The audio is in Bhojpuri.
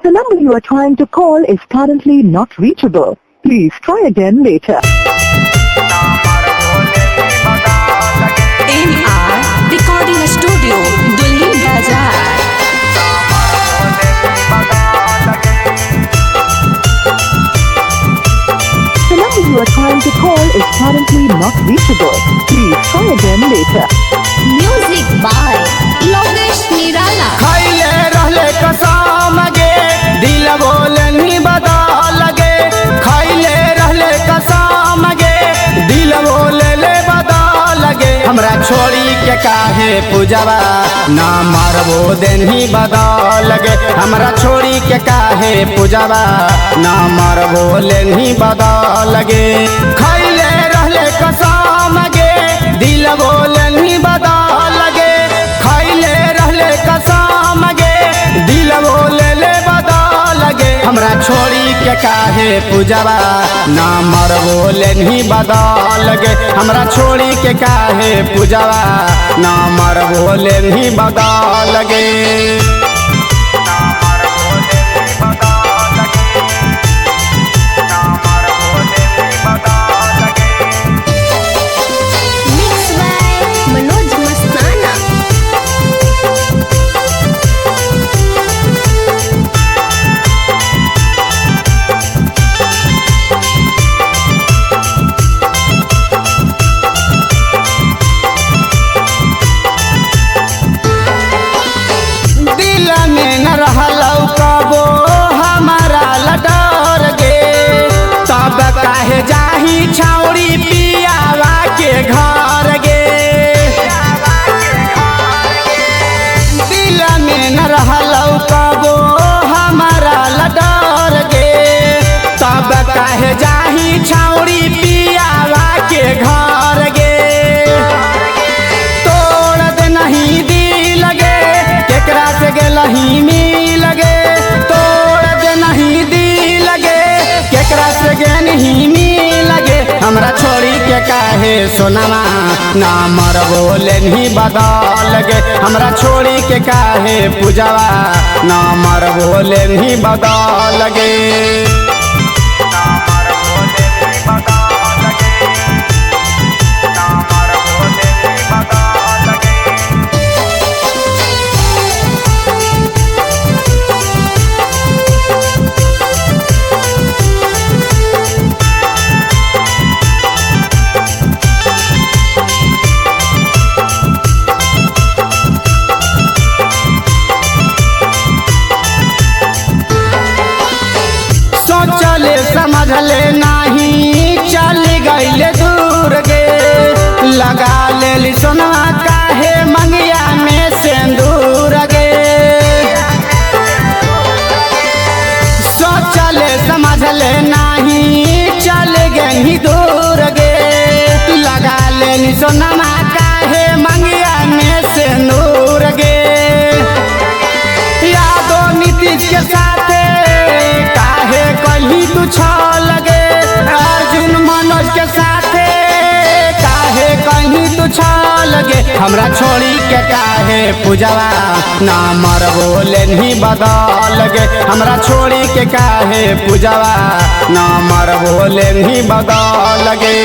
The number you are trying to call is currently not reachable. Please try again later. NR Recording Studio, Dulhin Bazaar. The number you are trying to call is currently not reachable. Please try again later. Music by Logesh Nirala. खैले रहले कसम गे दिल बोलनी बदल गे खैले रहले कसम गे दिल बोले बदल गे हमरा छोड़ी के काहे पूजवा ना मारबो देनी बदल गे हमरा छोड़ी के काहे पूजवा ना मारबो लेनी बदल गे खैले रहले कसम गे दिल बोलनी बदल गे खैले रहले कसम गे दिल बोले बदल गे हमरा छोड़ी के काहे पूजवा ना मरबो लेनी बदल गे हमरा छोड़ी के काहे पूजवा ना मरबो लेनी बदल गे Mixed by Manoj Mastana. दिल में न रहलौ कबो हमारा लडर गे तब काहे जाही छौड़ी पियावा के घर गे दिल में न रहलौ कबो हमारा लडर गे तब काहे जाही छौड़ी पियावा के घर गे तोड़ दे नहीं दिल गे केकरा से गेलही मिल गे तोड़ दे नहीं दिल गे केकरा से गेलही मिल गे हमरा छोड़ी के काहे सोनामा ना मरबो लेनी बदल गे हमरा छोड़ी के काहे पूजवा ना मरबो लेनी बदल गे सोचले समझले नहीं चल गईले दूर गे लगा लेली सोना काहे मंगिया में सिंदूर गे सोचले समझले नहीं चल गई दूर गे लगा लेली सोना काहे मंगिया में सिंदूर गे यादो नीतीश के साथे काहे कहीं तू छल गे अर्जुन मनोज के साथे काहे कहीं तू छल गे हमरा छोड़ी के काहे पूजवा ना मरबो लेनी बदल गे हमरा छोड़ी के काहे पूजवा ना मरबो लेनी बदल गे